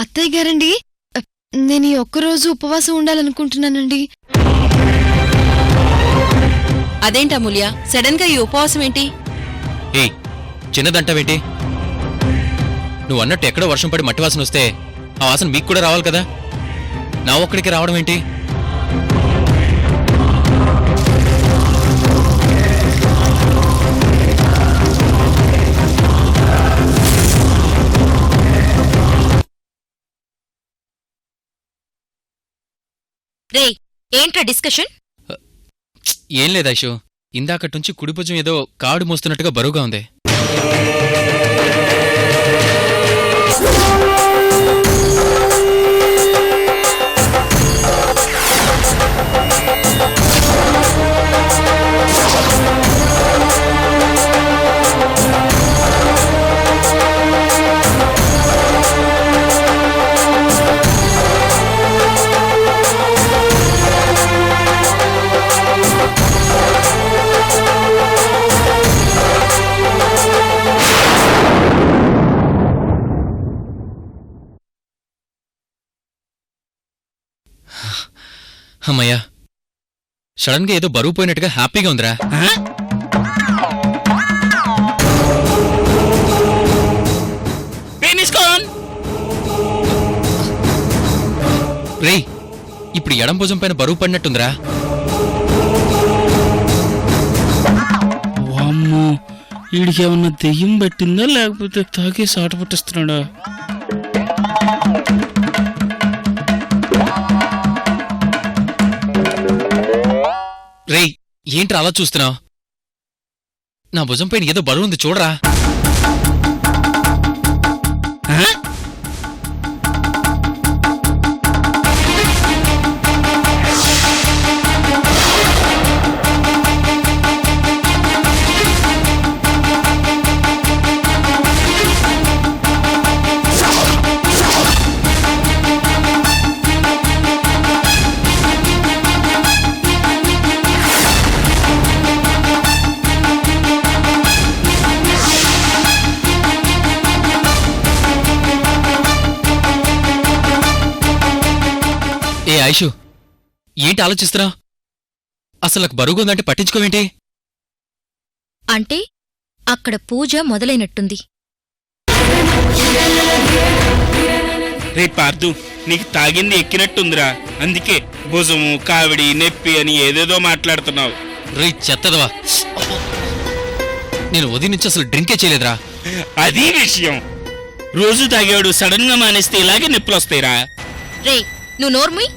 అత్తయ్య గారండి, నేను ఈ ఒక్కరోజు ఉపవాసం ఉండాలనుకుంటున్నానండి. అదేంటి అమూల్య, సడన్ గా ఈ ఉపవాసం ఏంటి? ఏ చిన్నదంటావేంటి? నువ్వు అన్నట్టు ఎక్కడో వర్షం పడి మట్టి వాసన వస్తే ఆ వాసన మీకు కూడా రావాలి కదా, నా ఒక్కడికి రావడం ఏంటి? రే, ఏంట్రా డిస్కషన్? ఏం లేదు ఐషు, ఇందాకట్నుంచి కుడి భుజం ఏదో కాడు మోస్తున్నట్టుగా బరువుగా ఉంది. అమ్మయ్యా, సడన్ గా ఏదో బరువు పోయినట్టుగా హ్యాపీగా ఉందిరా. రేయ్, ఇప్పుడు ఎడం భుజం పైన బరువు పడినట్టుందిరా. వామ్మో, వీడికేమన్నా దెయ్యం పట్టిందా లేకపోతే తాగేసి ఆట పట్టిస్తున్నాడా? రేయ్, ఏంట్రా అలా చూస్తున్నావు? నా భుజం పైన ఏదో బరువు ఉంది చూడరా. ఏ ఐషు, ఏంటి ఆలోచిస్తున్నావు? అసలు నాకు బరువుగా ఉందంటే పట్టించుకోవేంటి? అంటే అక్కడ పూజ మొదలైనట్టుంది. రే పార్థు, నీకు తాగింది ఎక్కినట్టుందిరా, అందుకే భుజము కావిడి నొప్పి అని ఏదేదో మాట్లాడుతున్నావు. రేయ్ చెత్తదవా, నేను ఉదయం నుంచి అసలు డ్రింకే చేయలేదురా. అది విషయం. రోజు తాగేవాడు సడన్ గా మానేస్తే ఇలాగే నొప్పులు వస్తాయిరా. రే, నువ్వు నోర్ముయ్.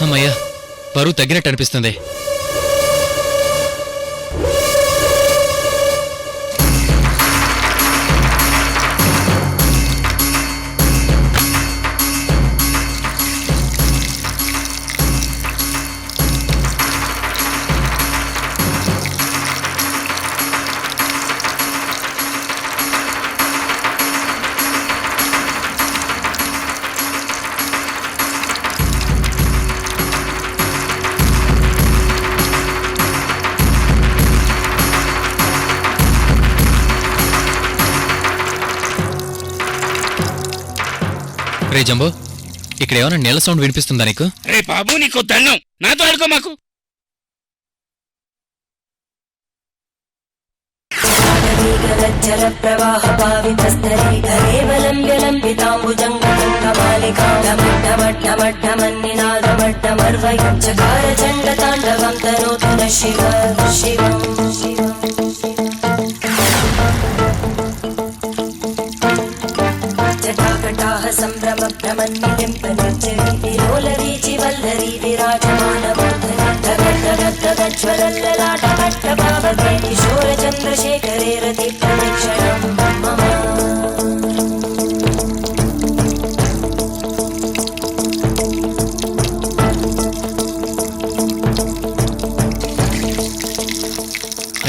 అమ్మయ్యా, బరువు తగ్గినట్టు అనిపిస్తుంది. రే జంబో, ఇక్కడ ఏమైనా నీళ్ల సౌండ్ వినిపిస్తుందా నీకు? రే బాబు, నీకు దండం, నాతో ఆడుకో మాకు. ज्वलल्ललाटमट्टपावते किशोरचन्द्रशेखरे रतिप्रदक्षिणं मम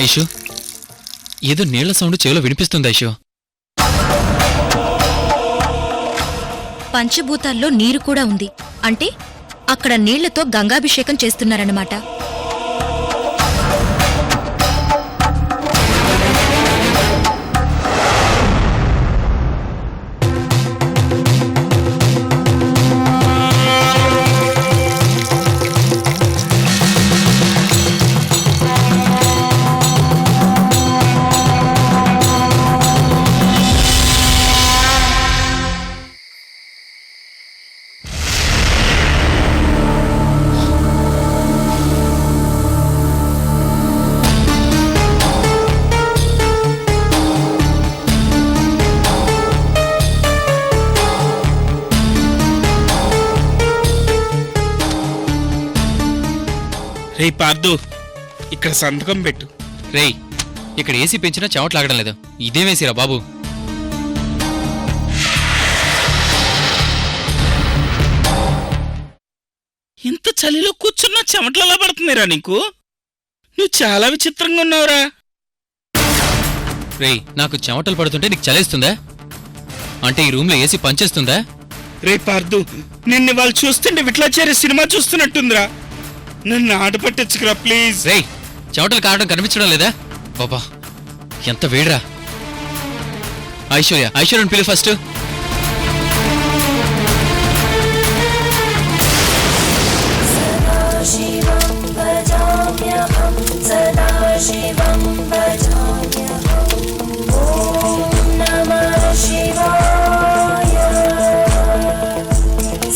ఐషు, ఏదో నీళ్ల సౌండ్ చెవిలో వినిపిస్తుంది ఐషు. పంచభూతాల్లో నీరు కూడా ఉంది. అంటే అక్కడ నీళ్లతో గంగాభిషేకం చేస్తున్నారన్నమాట. రే పార్దు, ఇక్కడ సంతకం పెట్టు. రేయ్, ఇక్కడ ఏసీ పెంచినా చెమటలాగడం లేదు. ఇదేమేసిరా బాబు? ఇంత చలిలో కూర్చున్నా చెమటలలా పడుతుందిరా నీకు. నువ్వు చాలా విచిత్రంగా ఉన్నావురా. రేయ్, నాకు చెమటలు పడుతుంటే నీకు చలేస్తుందా? అంటే ఈ రూమ్లో ఏసీ పనిచేస్తుందా? రే పార్దు, నిన్ను వాళ్ళు చూస్తుంటే విట్లాచారి సినిమా చూస్తున్నట్టుందిరా. నన్ను ఆట పట్టించుకురా ప్లీజ్. రేయ్, చెమటలు కారడం కనిపించడం లేదా? బాబా, ఎంత వేడిరా. ఐశ్వర్యని పిలు ఫస్ట్. शिवं भजाम्यहं सदा शिवं भजाम्यहं ॐ नमः शिवाय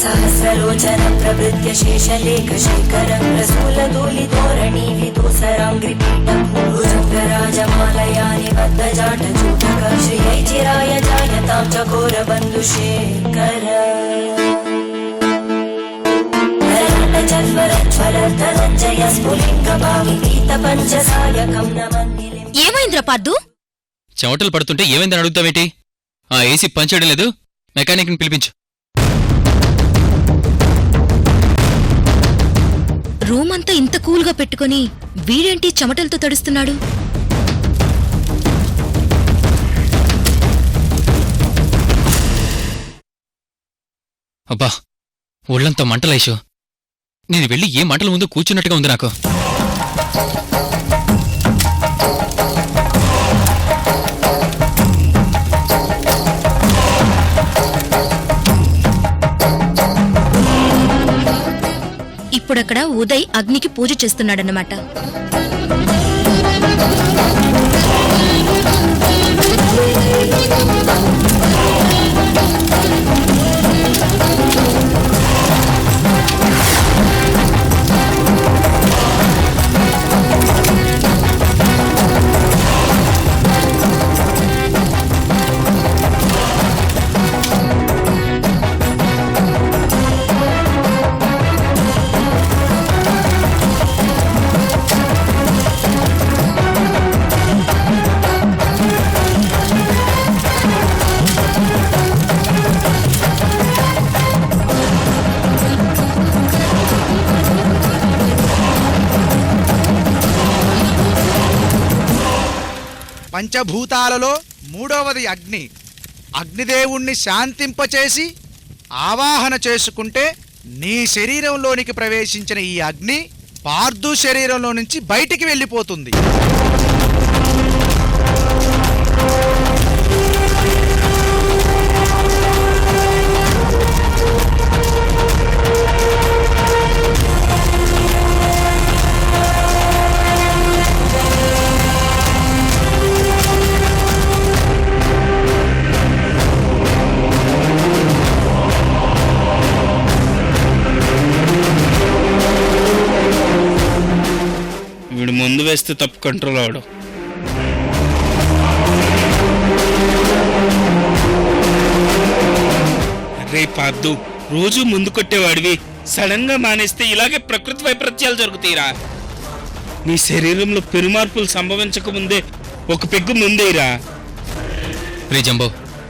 सहस्रलोचनं प्रभृत्य शेषलेखशेखरं रसूलधूलिधोरणीविदूसराङ्घ्रिपीठं भुजङ्गराजमालया निबद्धजाटचूटक श्रियै चिराय जायतां चकोरबन्धुशेखर ఏమైందిరా పార్దు? చెమటలు పడుతుంటే ఏమైందని అడుగుతావేంటి? ఆ ఏసీ పనిచేయడం లేదు, మెకానిక్ని పిలిపించు. రూమ్ అంతా ఇంత కూల్గా పెట్టుకుని వీడేంటి చెమటలతో తడుస్తున్నాడు? అబ్బా, ఒళ్ళంతా మంటలైషు. నేను వెళ్ళి ఏ మంటల ముందు కూర్చున్నట్టుగా ఉంది నాకు. ఇప్పుడక్కడ ఉదయ్ అగ్నికి పూజ చేస్తున్నాడన్నమాట. పంచభూతాలలో మూడవది అగ్ని. అగ్నిదేవుణ్ణి శాంతింపచేసి ఆవాహన చేసుకుంటే నీ శరీరంలోనికి ప్రవేశించిన ఈ అగ్ని పార్దు శరీరంలో నుంచి బయటికి వెళ్ళిపోతుంది. వీడు ముందు వేస్తే తప్పు కంట్రోల్ అవడం. రే పార్దు, రోజు ముందు కొట్టేవాడివి సడన్ గా మానేస్తే ఇలాగే ప్రకృతి వైపరీత్యాలు జరుగుతాయిరా. నీ శరీరంలో పెరుమార్పులు సంభవించక ముందే ఒక పెగ్గు ముందేరా. రే జంబో,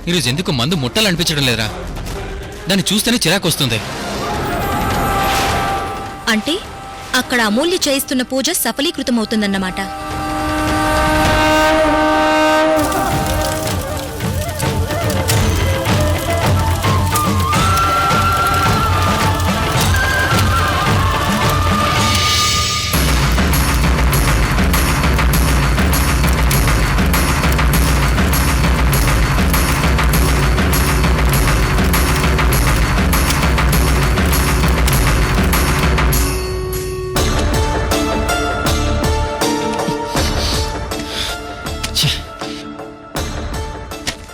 ఈరోజు ఎందుకు మందు ముట్టాలనిపించడం లేదురా? దాన్ని చూస్తేనే చిరాకు వస్తుంది. అంటే అక్కడ అమూల్య చేయిస్తున్న పూజ సఫలీకృతమవుతుందన్నమాట.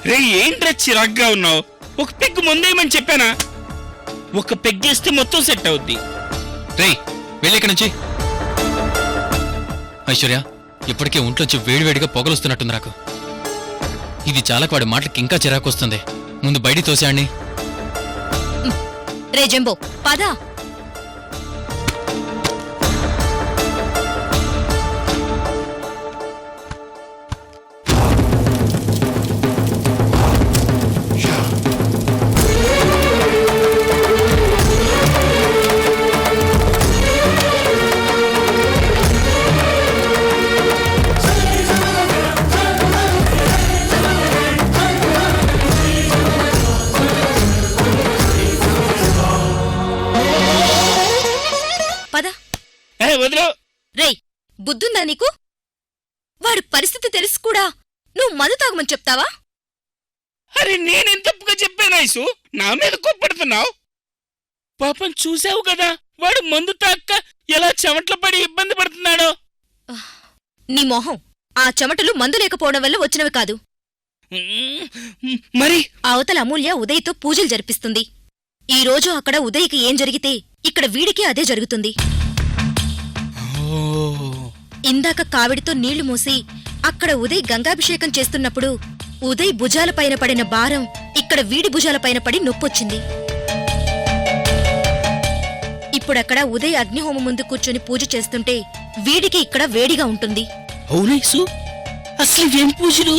రే ఏంట్రా చిరాగ్గా ఉన్నావు? ఒక పెగ్గు ముందేయమని చెప్పానా? ఒక పెగ్గేస్తే మొత్తం సెట్ అవుద్ది. రేయ్ వెళ్ళి ఇక్కడి నుంచి. ఐశ్వర్య, ఇప్పటికే ఒంట్లోంచి వేడివేడిగా పొగలొస్తున్నట్టుంది నాకు. ఇది చాలా వాడి మాటలకి ఇంకా చిరాకు వస్తుంది. ముందు బయటికి తోసాడిని. రే జంబో, పదా. వదిలో. రేయ్, బుద్ధుందా నీకు? వాడి పరిస్థితి తెలుసు కూడా నువ్వు మందు తాగమని చెప్తావా? అరే నేనేం తప్పుగా చెప్పాను ఐసు? నా మీద కోప్పడుతున్నావు? పాపం చూసావు కదా వాడు మందు తాక్క ఎలా చెమట్లు పడి ఇబ్బంది పడుతున్నాడో. నీ మొహం, ఆ చెమటలు మందు లేకపోవడం వల్ల వచ్చినవి కాదు. మరి అవతల అమూల్య ఉదయ్తో పూజలు జరిపిస్తుంది. ఈ రోజు అక్కడ ఉదయ్కి ఏం జరిగితే ఇక్కడ వీడికి అదే జరుగుతుంది. ఇందాక కావిడితో నీళ్లు మూసి అక్కడ ఉదయ్ గంగాభిషేకం చేస్తున్నప్పుడు ఉదయ్ భుజాలపైన పడిన భారం ఇక్కడ వీడి భుజాలపైన పడి నొప్పొచ్చింది. ఇప్పుడక్కడ ఉదయ్ అగ్నిహోమం ముందు కూర్చొని పూజ చేస్తుంటే వీడికి ఇక్కడ వేడిగా ఉంటుంది. అవునైసు, అసలు ఏం పూజలు?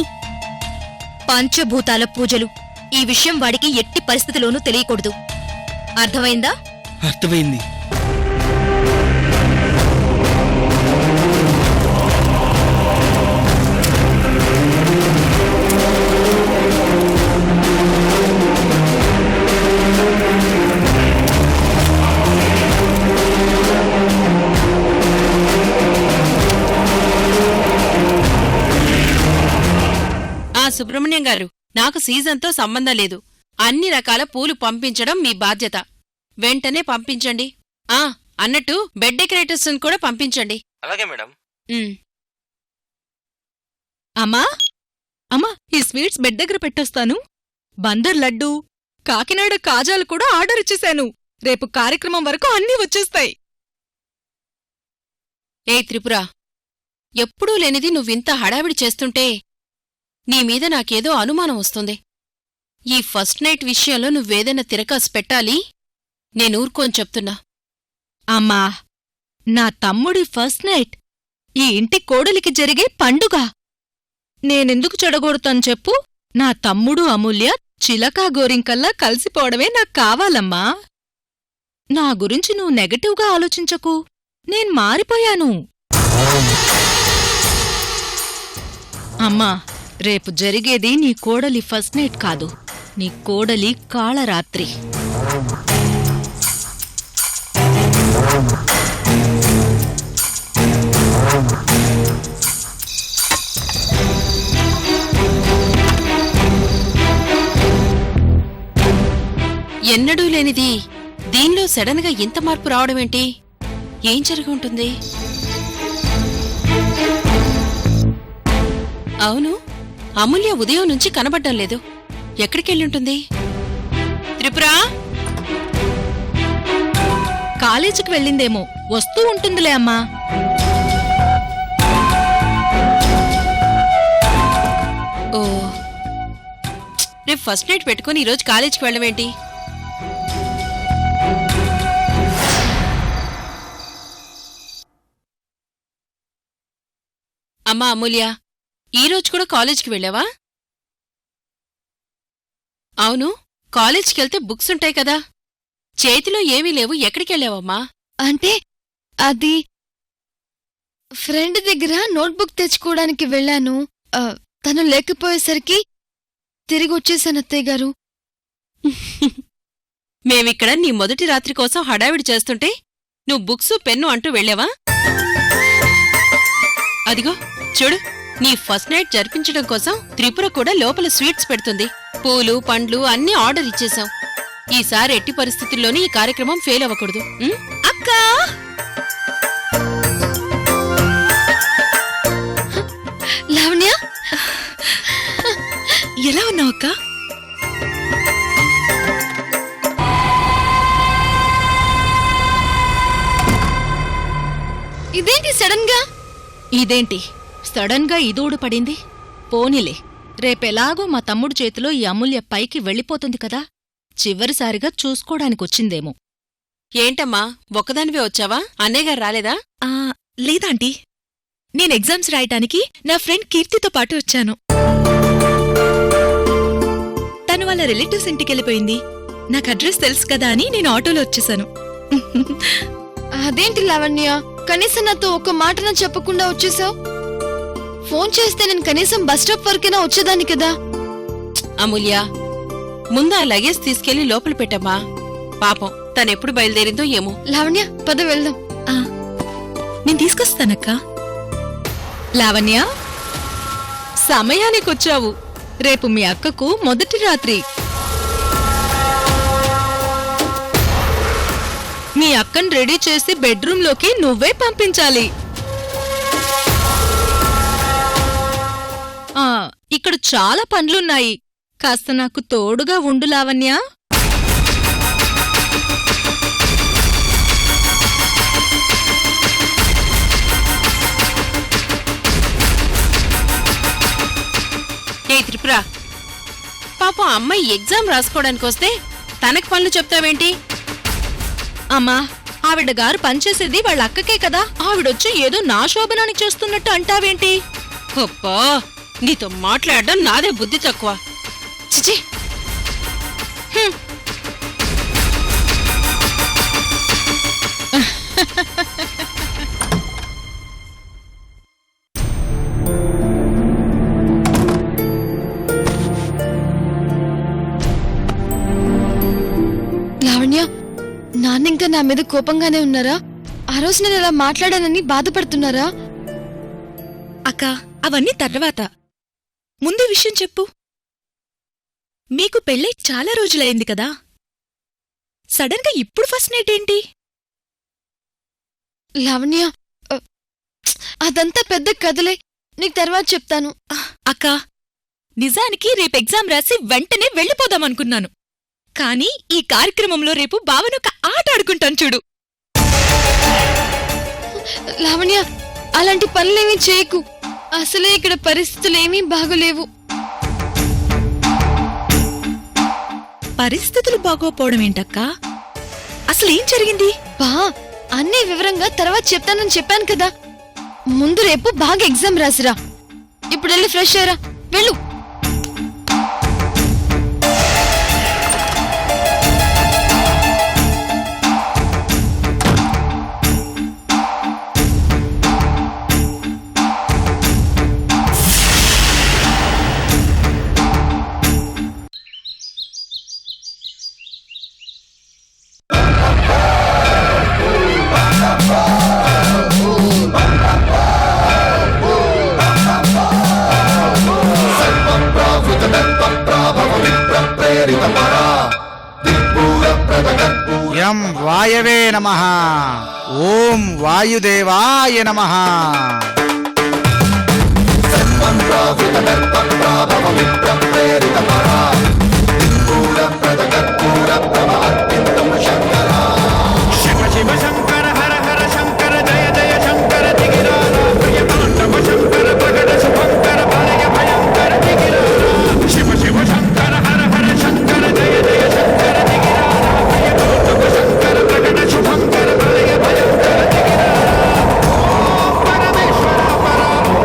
పంచభూతాల పూజలు. ఈ విషయం వాడికి ఎట్టి పరిస్థితిలోనూ తెలియకూడదు. అర్థమైందా? అర్థమైంది. సుబ్రహ్మణ్యం గారు, నాకు సీజన్తో సంబంధం లేదు. అన్ని రకాల పూలు పంపించడం మీ బాధ్యత. వెంటనే పంపించండి. అన్నట్టు బెడ్ డెకరేటర్స్ కూడా పంపించండి. అలాగే మేడం. అమ్మా అమ్మా, ఈ స్వీట్స్ బెడ్ దగ్గర పెట్టొస్తాను. బందర్ లడ్డు, కాకినాడ కాజాలు కూడా ఆర్డర్ ఇచ్చేశాను. రేపు కార్యక్రమం వరకు అన్నీ వచ్చేస్తాయి. ఏ త్రిపుర, ఎప్పుడూ లేనిది నువ్వింత హడావిడి చేస్తుంటే నీమీద నాకేదో అనుమానం వస్తుంది. ఈ ఫస్ట్ నైట్ విషయంలో నువ్వేదైనా తిరకాసు పెట్టాలి. నేనూరుకోని చెప్తున్నా. అమ్మా, నా తమ్ముడి ఫస్ట్ నైట్ ఈ ఇంటి కోడలికి జరిగే పండుగ. నేనెందుకు చెడగొడతాను చెప్పు? నా తమ్ముడు అమూల్య చిలకా గోరింకల్లా కలిసిపోవడమే నాకు కావాలమ్మా. నా గురించి నువ్వు నెగటివ్గా ఆలోచించకు. నేను మారిపోయాను. అమ్మా, రేపు జరిగేది నీ కోడలి ఫస్ట్ నైట్ కాదు, నీ కోడలి కాళరాత్రి. ఎన్నడూ లేనిది దీనిలో సడన్గా ఇంత మార్పు రావడమేంటి? ఏం జరిగి ఉంటుంది? అవును, అమూల్య ఉదయం నుంచి కనబడ్డం లేదు. ఎక్కడికెళ్ళుంటుంది? త్రిపురా, కాలేజీకి వెళ్ళిందేమో, వస్తూ ఉంటుందిలే అమ్మా. ఓ, రేపు ఫస్ట్ నైట్ పెట్టుకుని ఈరోజు కాలేజీకి వెళ్ళమేంటి? అమ్మా అమూల్య, ఈరోజు కూడా కాలేజ్కి వెళ్ళావా? అవును, కాలేజ్కెళ్తే బుక్స్ ఉంటాయి కదా, చేతిలో ఏమీ లేవు, ఎక్కడికెళ్ళావమ్మా? అంటే అది ఫ్రెండ్ దగ్గర నోట్బుక్ తెచ్చుకోవడానికి వెళ్ళాను. తను లేకపోయేసరికి తిరిగి వచ్చేసాను అత్తయ్య గారు. మేమిక్కడ నీ మొదటి రాత్రి కోసం హడావిడి చేస్తుంటే నువ్వు బుక్సు పెన్ను అంటూ వెళ్ళావా? అదిగో చూడు, నీ ఫస్ట్ నైట్ జరిపించడం కోసం త్రిపుర కూడా లోపల స్వీట్స్ పెడుతుంది. పూలు పండ్లు అన్నీ ఆర్డర్ ఇచ్చేశాం. ఈసారి ఎట్టి పరిస్థితుల్లోనూ ఈ కార్యక్రమం ఫెయిల్ అవ్వకూడదు. అక్కా, లావణ్య, ఎలా ఉన్నావు అక్కా? ఇదేంటి సడన్ గా? ఇదేంటి సడన్ గా ఇదోడు పడింది? పోనీలే, రేపెలాగో మా తమ్ముడు చేతిలో ఈ అమూల్య పైకి వెళ్ళిపోతుంది కదా, చివరిసారిగా చూసుకోడానికొచ్చిందేమో. ఏంటమ్మా, ఒక్కదానివే వచ్చావా? అన్నయ్యగారు రాలేదా? లేదాంటీ, నేను ఎగ్జామ్స్ రాయటానికి నా ఫ్రెండ్ కీర్తితో పాటు వచ్చాను. తను వాళ్ళ రిలేటివ్స్ ఇంటికెళ్ళిపోయింది. నాకు అడ్రస్ తెలుసు కదా అని నేను ఆటోలో వచ్చేసాను. అదేంటి లావణ్య, కనీసం నాతో ఒక్క మాటన చెప్పకుండా వచ్చేసావు? ఫోన్ చేస్తే నేను కనీసం బస్టాప్ వరకైనా వచ్చేదాన్ని కదా. అమూల్య, ముందు ఆ లగేజ్ తీసుకెళ్లి లోపల పెట్టమ్మా. పాపం తనెప్పుడు బయలుదేరిందో ఏమో. లావణ్య, పద వెళ్దాం. నేను తీసుకొస్తానక్కా. లావణ్య, సమయానికొచ్చావు. రేపు మీ అక్కకు మొదటి రాత్రి. మీ అక్కను రెడీ చేసి బెడ్రూంలోకి నువ్వే పంపించాలి. ఇక్కడ చాలా పనులున్నాయి, కాస్త నాకు తోడుగా ఉండు లావణ్య. ఏ త్రిపుర, పాపం అమ్మాయి ఎగ్జామ్ రాసుకోవడానికొస్తే తనకు పనులు చెప్తావేంటి? అమ్మా, ఆవిడ గారు పనిచేసేది వాళ్ళ అక్కకే కదా, ఆవిడొచ్చి ఏదో నా శోభనానికి చేస్తున్నట్టు అంటావేంటి? అబ్బా, నీతో మాట్లాడడం నాదే బుద్ధి తక్కువ. చిచి. లావణ్య, నాన్నింకా నా మీద కోపంగానే ఉన్నారా? ఆ రోజు నేను ఇలా మాట్లాడానని బాధపడుతున్నారా? అక్కా, అవన్నీ తర్వాత. ముందు విషయం చెప్పు. మీకు పెళ్ళై చాలా రోజులైంది కదా, సడన్గా ఇప్పుడు ఫస్ట్ నైట్ ఏంటి? లావణ్య, అదంతా పెద్ద కథలే, నీకు తర్వాత చెప్తాను. అక్కా, నిజానికి రేపు ఎగ్జామ్ రాసి వెంటనే వెళ్ళిపోదామనుకున్నాను. కానీ ఈ కార్యక్రమంలో రేపు బావనొక ఆట ఆడుకుంటాను చూడు. లావణ్య, అలాంటి పనులేమీ చేయకు. అసలే ఇక్కడ పరిస్థితులేమీ బాగోలేవు. పరిస్థితులు బాగోపోవడం ఏంటక్కా? అసలేం జరిగింది? బా, అన్నీ వివరంగా తర్వాత చెప్తానని చెప్పాను కదా. ముందు రేపు బాగా ఎగ్జామ్ రాసిరా. ఇప్పుడు వెళ్ళి ఫ్రెష్ అయ్యరా, వెళ్ళు. యం వాయవే నమః. ఓం వాయుదేవాయ నమః. శివ శివ శంకర హర హర శంకర జయ జయ శంకర దిగిరాల ప్రియ తాండవ శంకర ప్రగట శుభంకర భయ భయంకర దిగిరాల. శివ శివ శంకర హర హర శంకర జయ జయ శంకర దిగిరాల ప్రియ తాండవ శంకర ప్రగట శుభంకర భయ భయంకర దిగిరాల. ఓం పరమేశ్వర పరమో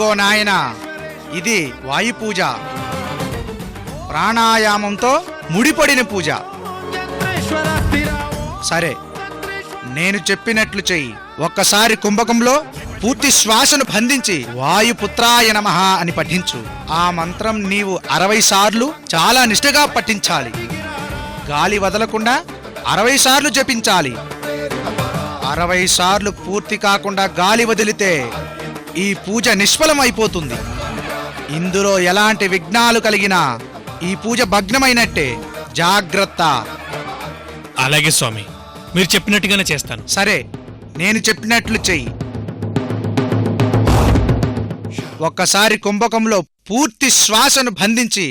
ఇదిగో నాయనా, ఇది వాయు పూజ, ప్రాణాయామంతో ముడిపడిన పూజ. సరే, నేను చెప్పినట్లు చెయ్యి. ఒక్కసారి కుంభకంలో పూర్తి శ్వాసను బంధించి వాయుపుత్రాయ నమః అని పఠించు. ఆ మంత్రం నీవు 60 సార్లు చాలా నిష్ఠగా పఠించాలి. గాలి వదలకుండా 60 సార్లు జపించాలి. 60 సార్లు పూర్తి కాకుండా గాలి వదిలితే ఈ పూజ నిష్ఫలమైపోతుంది. ఇందులో ఎలాంటి విఘ్నాలు కలిగినా ఈ పూజ భగ్నమైనట్టే. జాగ్రత్త. అలాగే స్వామి, మీరు చెప్పినట్టుగానే చేస్తాను. సరే, నేను చెప్పినట్లు చెయ్యి. ఒక్కసారి కుంభకంలో పూర్తి శ్వాసను బంధించి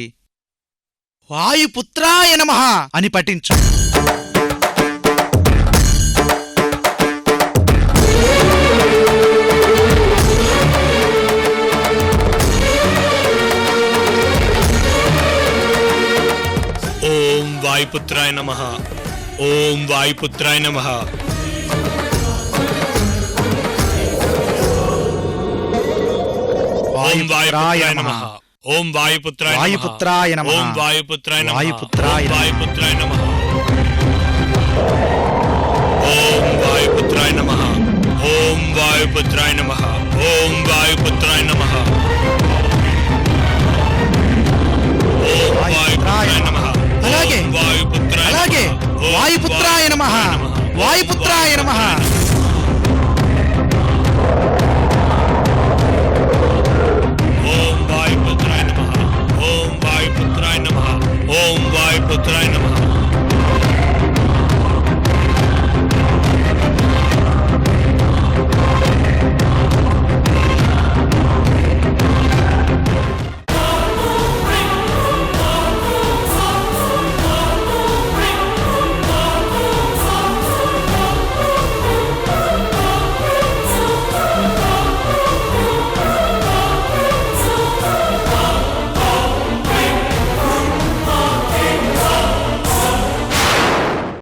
వాయుపుత్రాయ నమః అని పఠించు. ఓం వాయుపుత్రాయ నమః. ఓం వాయుపుత్రాయ నమః. ఓం వాయుపుత్రాయ నమః. ఓం వాయుపుత్రాయ నమః. వాయుపుత్రాయ నమః. ఓం వాయుపుత్రాయ నమః. వాయుపుత్రాయ నమః. వాయుపుత్రాయ నమః. ఓం వాయుపుత్రాయ నమః. ఓం వాయుపుత్రాయ నమః. ఓం వాయుపుత్రాయ